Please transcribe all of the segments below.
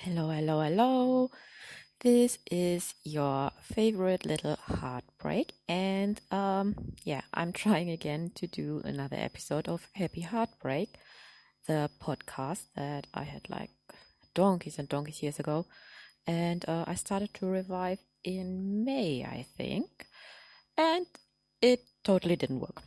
Hello, hello, hello. This is your favorite little heartbreak, and yeah, I'm trying again to do another episode of Happy Heartbreak, the podcast that I had like donkeys and donkeys years ago, and I started to revive in May, I think, and it totally didn't work.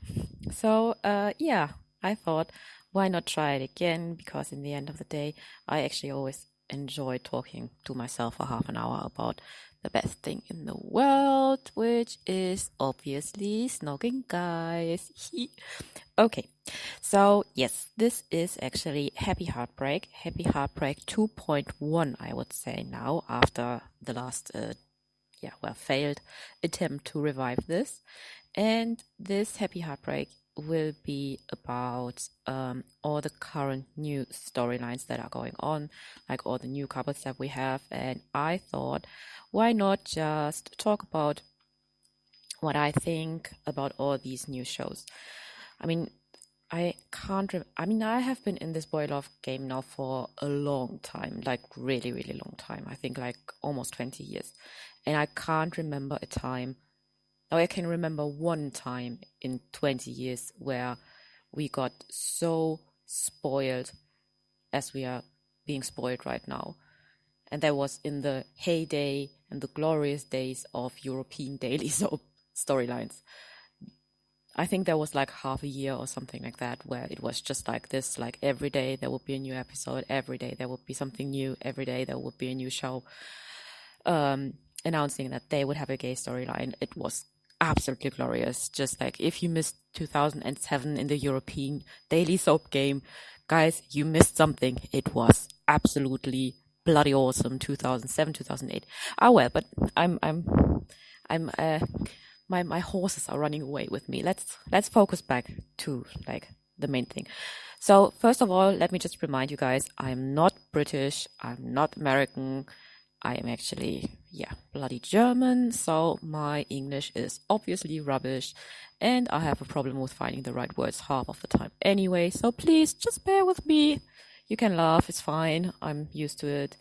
So yeah, I thought, why not try it again? Because in the end of the day, I actually always enjoy talking to myself for half an hour about the best thing in the world, which is obviously snogging guys. Okay, so yes, this is actually Happy Heartbreak 2.1, I would say now, after the last failed attempt to revive this. And this Happy Heartbreak will be about all the current new storylines that are going on, like all the new couples that we have. And I thought, why not just talk about what I think about all these new shows? I mean, I have been in this boy love game now for a long time, like really, really long time. I think like almost 20 years. And I can't remember a time, or I can remember one time in 20 years where we got so spoiled as we are being spoiled right now. And that was in the heyday and the glorious days of European daily soap storylines. I think there was like half a year or something like that where it was just like this, like every day there would be a new episode, every day there would be something new, every day there would be a new show announcing that they would have a gay storyline. It was absolutely glorious. Just like if you missed 2007 in the European daily soap game, guys, you missed something. It was absolutely bloody awesome. 2007, 2008. Ah well, but my horses are running away with me. Let's focus back to like the main thing. So first of all, let me just remind you guys, I'm not British, I'm not American, I am actually, bloody German, so my English is obviously rubbish, and I have a problem with finding the right words half of the time anyway, so please just bear with me. You can laugh, it's fine, I'm used to it.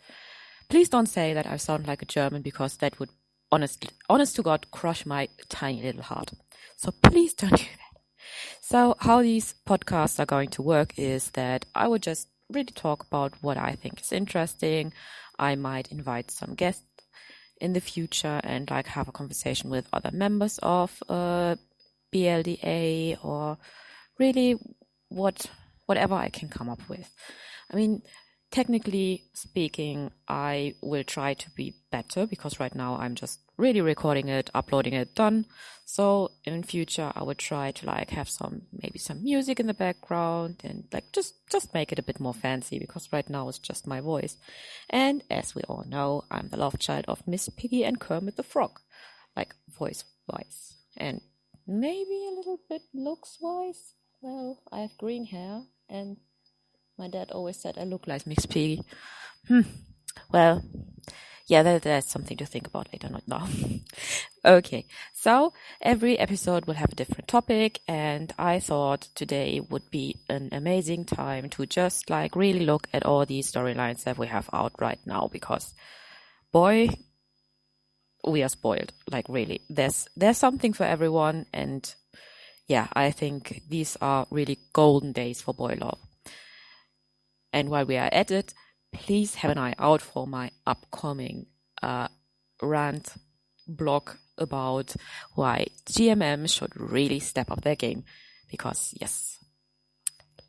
Please don't say that I sound like a German, because that would honest to God, crush my tiny little heart. So please don't do that. So how these podcasts are going to work is that I would just really talk about what I think is interesting. I might invite some guests in the future and like have a conversation with other members of BLDA, or really whatever I can come up with. I mean, technically speaking, I will try to be better, because right now I'm just really recording it, uploading it, done. So in future, I would try to like have maybe some music in the background and like just make it a bit more fancy, because right now it's just my voice. And as we all know, I'm the love child of Miss Piggy and Kermit the Frog, like voice-wise, and maybe a little bit looks-wise. Well, I have green hair, and my dad always said I look like Miss Piggy. Well, yeah, that's something to think about later, not now. Okay, so every episode will have a different topic, and I thought today would be an amazing time to just like really look at all these storylines that we have out right now, because boy, we are spoiled. Like really, there's something for everyone, and yeah, I think these are really golden days for boy love. And while we are at it, please have an eye out for my upcoming rant blog about why GMM should really step up their game. Because, yes,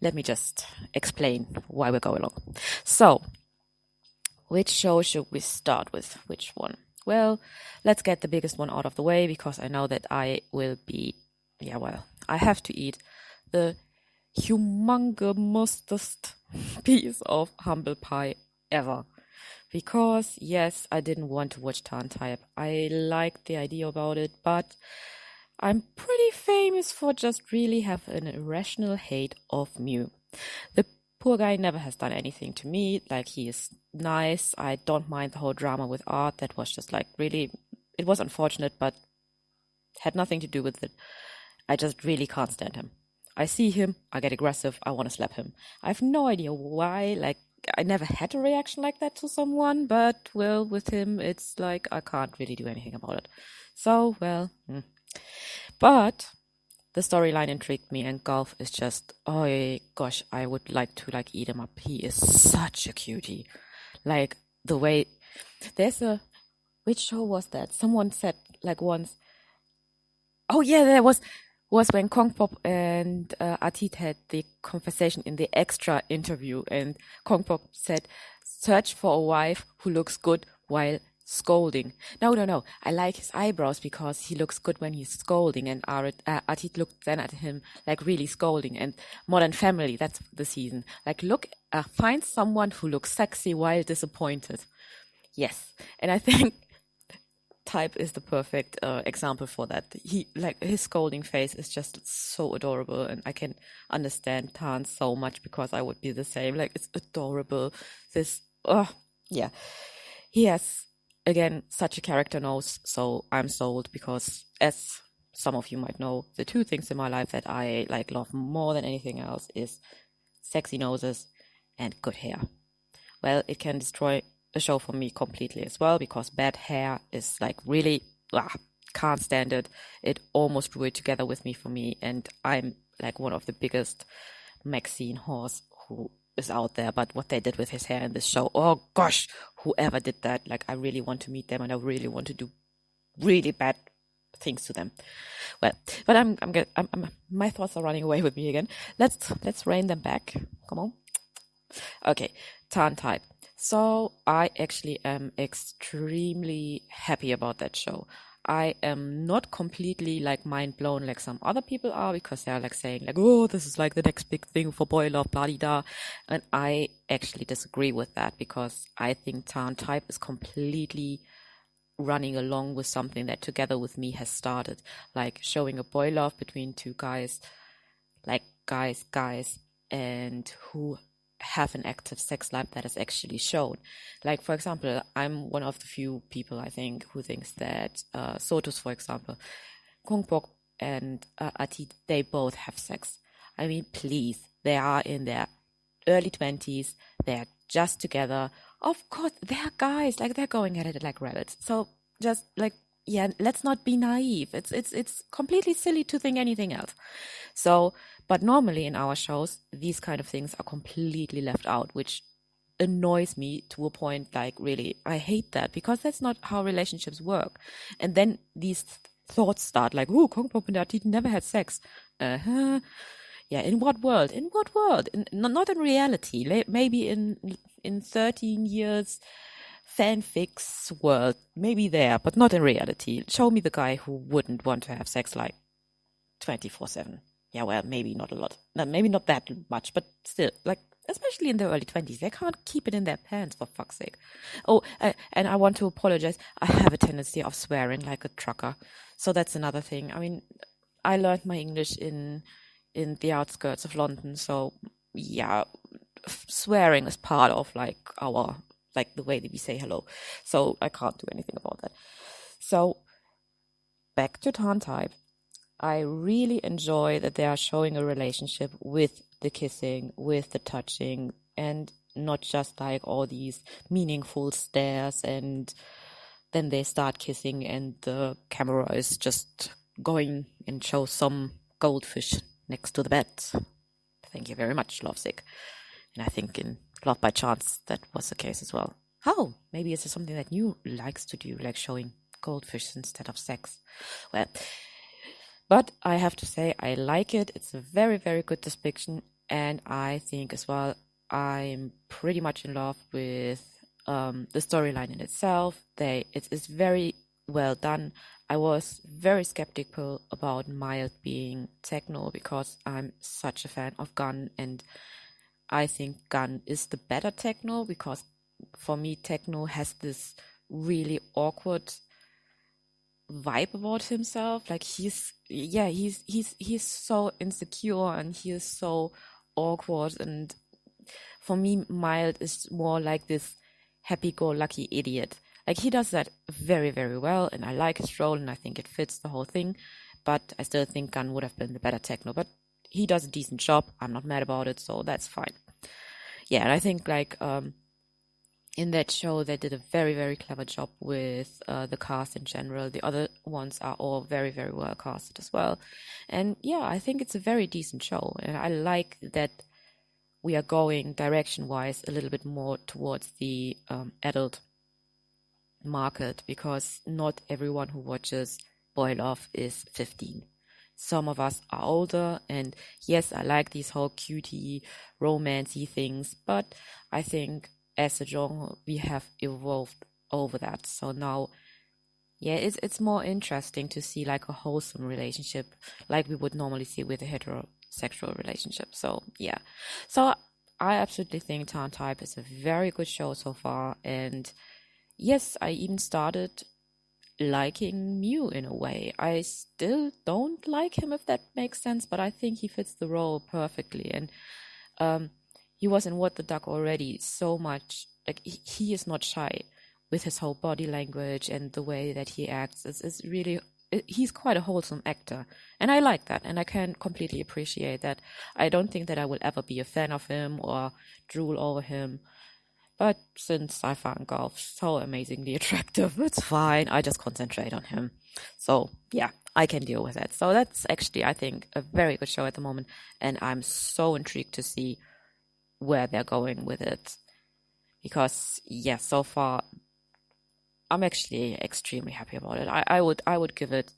let me just explain why we're going along. So, which show should we start with? Which one? Well, let's get the biggest one out of the way, because I know that I will be, I have to eat the humongous piece of humble pie ever. Because, yes, I didn't want to watch Tharn type. I liked the idea about it, but I'm pretty famous for just really have an irrational hate of Mew. The poor guy never has done anything to me. Like, he is nice. I don't mind the whole drama with Art. That was just like really, it was unfortunate, but had nothing to do with it. I just really can't stand him. I see him, I get aggressive, I want to slap him. I have no idea why, like, I never had a reaction like that to someone, but well, with him, it's like I can't really do anything about it. So, well, but the storyline intrigued me, and Golf is just, oh gosh, I would like to like eat him up. He is such a cutie. Like the way which show was that? Someone said like once, oh yeah, there was when Kong Pop and Atit had the conversation in the extra interview, and Kong Pop said, "Search for a wife who looks good while scolding." No. I like his eyebrows because he looks good when he's scolding, and Atit looked then at him like really scolding. And Modern Family, that's the season. Like, find someone who looks sexy while disappointed. Yes, and I think Type is the perfect example for that. He like his scolding face is just so adorable, and I can understand Tharn so much because I would be the same. Like, it's adorable. Yeah. He has again such a character nose, so I'm sold because, as some of you might know, the two things in my life that I like love more than anything else is sexy noses and good hair. Well, it can destroy a show for me completely as well, because bad hair is like really, can't stand it. It almost grew it together with me for me, and I'm like one of the biggest Maxine whores who is out there. But what they did with his hair in this show, oh gosh, whoever did that, like I really want to meet them, and I really want to do really bad things to them. Well, but I'm my thoughts are running away with me again. Let's rein them back. Come on. Okay, Tharn Type. So I actually am extremely happy about that show. I am not completely like mind blown like some other people are, because they're like saying like, oh, this is like the next big thing for boy love, blah da. And I actually disagree with that, because I think Tharn Type is completely running along with something that Together With Me has started, like showing a boy love between two guys, like guys, and who have an active sex life that is actually shown. Like, for example, I'm one of the few people, I think, who thinks that Sotus, for example, Kungpok and Atit, they both have sex. I mean, please, they are in their early 20s, they're just together. Of course, they're guys, like they're going at it like rabbits. So just like, yeah, let's not be naive. It's completely silly to think anything else. So, but normally in our shows, these kind of things are completely left out, which annoys me to a point like really, I hate that, because that's not how relationships work. And then these thoughts start like, oh, Kong Pop and Atit never had sex. Yeah, in what world? In what world? Not in reality. Maybe in 13 years fanfics world, maybe there, but not in reality. Show me the guy who wouldn't want to have sex like 24/7. Yeah, well, maybe not a lot. No, maybe not that much, but still, like, especially in their early 20s, they can't keep it in their pants, for fuck's sake. Oh, and I want to apologize. I have a tendency of swearing like a trucker. So that's another thing. I mean, I learned my English in the outskirts of London. So yeah, swearing is part of like the way that we say hello. So I can't do anything about that. So back to Tharn Type. I really enjoy that they are showing a relationship with the kissing, with the touching, and not just like all these meaningful stares and then they start kissing and the camera is just going and shows some goldfish next to the bed. Thank you very much, Lovesick. And I think in Love by Chance that was the case as well. Oh, maybe it's something that you likes to do, like showing goldfish instead of sex. Well, but I have to say I like it. It's a very, very good depiction, and I think as well I'm pretty much in love with the storyline in itself. It is very well done. I was very skeptical about Mild being techno because I'm such a fan of Gun, and I think Gun is the better techno, because for me techno has this really awkward vibe about himself. Like he's so insecure and he is so awkward, and for me Mild is more like this happy-go-lucky idiot. Like he does that very, very well, and I like his role and I think it fits the whole thing, but I still think Gun would have been the better techno, but he does a decent job. I'm not mad about it, so that's fine. yeah, and I think like in that show they did a very, very clever job with the cast in general. The other ones are all very, very well casted as well. And yeah, I think it's a very decent show, and I like that we are going direction-wise a little bit more towards the adult market, because not everyone who watches Boy Love is 15. Some of us are older, and yes, I like these whole cutie, romancy things, but I think as a genre we have evolved over that. So now, yeah, it's more interesting to see like a wholesome relationship like we would normally see with a heterosexual relationship. So yeah, so I absolutely think Tharn Type is a very good show so far, and yes, I even started liking Mew in a way. I still don't like him, if that makes sense, but I think he fits the role perfectly. And he was in What the Duck already so much. Like he is not shy with his whole body language and the way that he acts. It's really, he's quite a wholesome actor, and I like that, and I can completely appreciate that. I don't think that I will ever be a fan of him or drool over him. But since I found Golf so amazingly attractive, it's fine. I just concentrate on him. So yeah, I can deal with that. So that's actually, I think, a very good show at the moment. And I'm so intrigued to see where they're going with it. Because yeah, so far, I'm actually extremely happy about it. I would give it,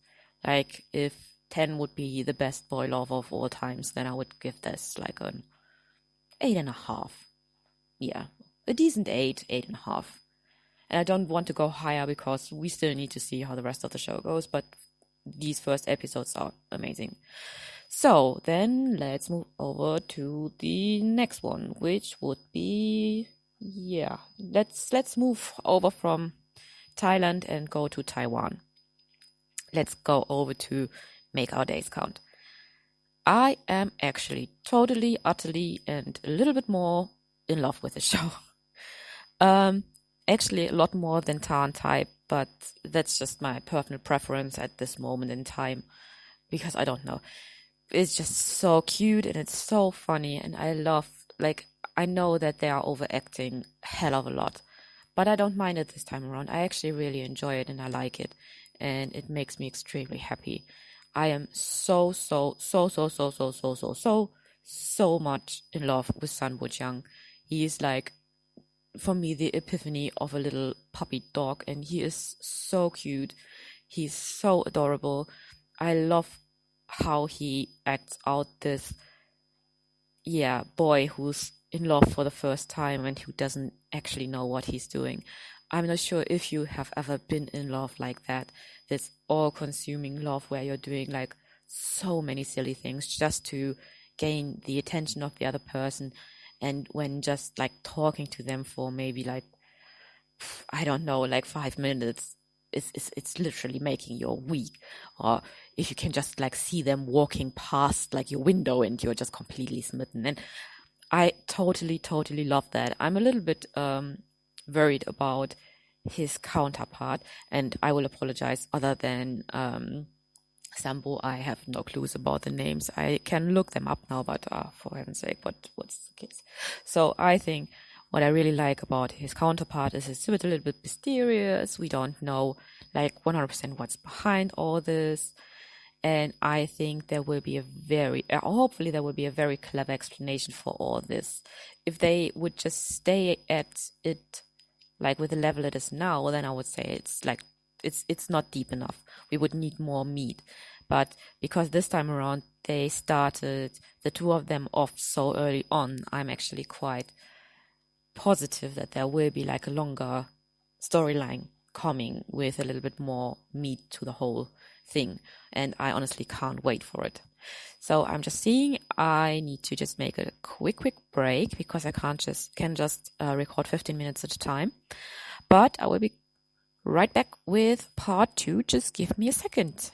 like, if 10 would be the best boy love of all times, then I would give this like an 8.5. Yeah. A decent 8.5. And I don't want to go higher because we still need to see how the rest of the show goes, but these first episodes are amazing. So then let's move over to the next one, which would be, yeah, let's move over from Thailand and go to Taiwan. Let's go over to Make Our Days Count. I am actually totally, utterly, and a little bit more in love with the show. Actually a lot more than Tharn Type, but that's just my personal preference at this moment in time, because I don't know. It's just so cute and it's so funny, and I love, like, I know that they are overacting a hell of a lot, but I don't mind it this time around. I actually really enjoy it and I like it, and it makes me extremely happy. I am so much in love with Sun Bo-Jiang. He is like, for me, the epiphany of a little puppy dog, and he is so cute. He's so adorable. I love how he acts out this, yeah, boy who's in love for the first time and who doesn't actually know what he's doing. I'm not sure if you have ever been in love like that. This all-consuming love where you're doing like so many silly things just to gain the attention of the other person. And when just like talking to them for maybe like, I don't know, like 5 minutes, it's literally making your week. Or if you can just like see them walking past like your window and you're just completely smitten. And I totally love that. I'm a little bit worried about his counterpart, and I will apologize. Other than Sambo, I have no clues about the names. I can look them up now, but for heaven's sake, what's the case? So I think what I really like about his counterpart is it's a little bit mysterious. We don't know like 100% what's behind all this. And I think there will be hopefully there will be a very clever explanation for all this. If they would just stay at it like with the level it is now, then I would say it's like, it's not deep enough. We would need more meat. But because this time around they started the two of them off so early on, I'm actually quite positive that there will be like a longer storyline coming with a little bit more meat to the whole thing. And I honestly can't wait for it. So I'm just seeing I need to just make a quick break because I can just record 15 minutes at a time. But I will be right back with part 2. Just give me a second.